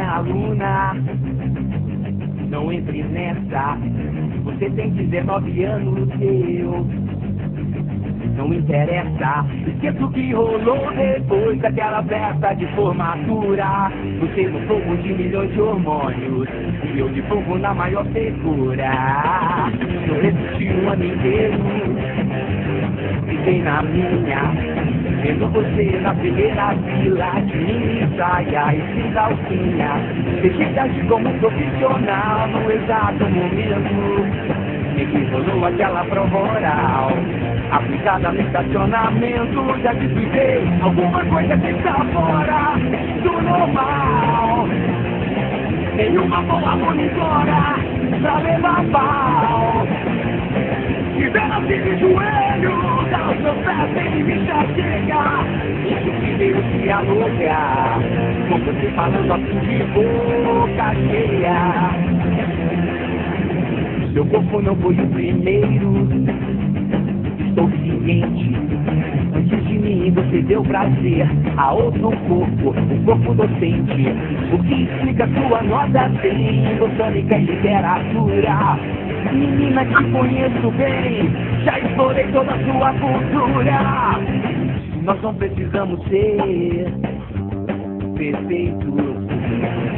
minha aluna, não entre nessa. Você tem 19 anos, eu não interessa. Esqueça o que rolou depois daquela festa de formatura. Você no fogo de milhões de hormônios e eu de fogo na maior secura. Eu resisti um ano inteiro, fiquei na minha, vendo você na primeira fila de mini saia e sem calcinha. Deixei de agir como um profissional no exato momento em que rolou aquela prova oral aplicada no estacionamento. Já descuidei alguma coisa que está fora do normal. Nenhuma boa monitora pra levar pau. Tiveram de joelho, dá o seu pé, sem me chega. Isso que veio se alugar, com você falando assim de boca cheia. Seu corpo não foi o primeiro, estou ciente. Antes de mim você deu prazer a outro corpo, um corpo docente. O que explica sua nota 100 botânica e literatura. Menina, te conheço bem, já explorei toda a sua cultura. Nós não precisamos ser perfeitos.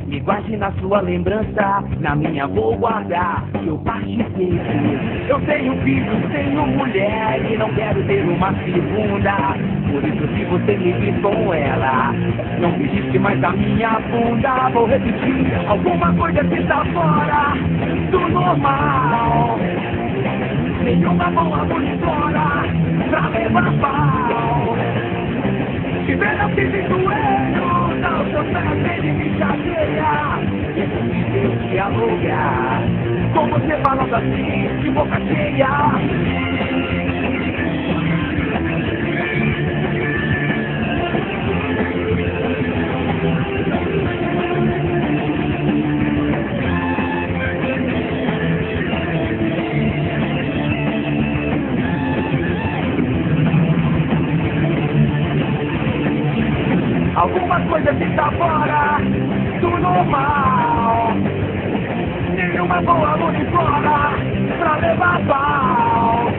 Me guarde na sua lembrança, na minha vou guardar que eu participei. Eu tenho filhos, tenho mulher e não quero ter uma segunda. Por isso se você me vir com ela, não pediste mais a minha bunda. Vou repetir, alguma coisa que está fora do normal. Nenhuma boa monitora pra levar pau. Tiver não fiz de joelho, dá o seu pé, ele me chateia. Isso me deu que alugar, com você falando assim, de boca cheia. Alguma coisa que está fora do normal. Nenhuma boa monitora pra levar pau.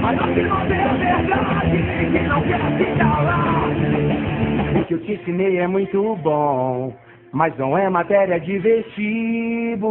Mas não se não tem a verdade, quem não quer se calar. O que eu te ensinei é muito bom, mas não é matéria de vestibular.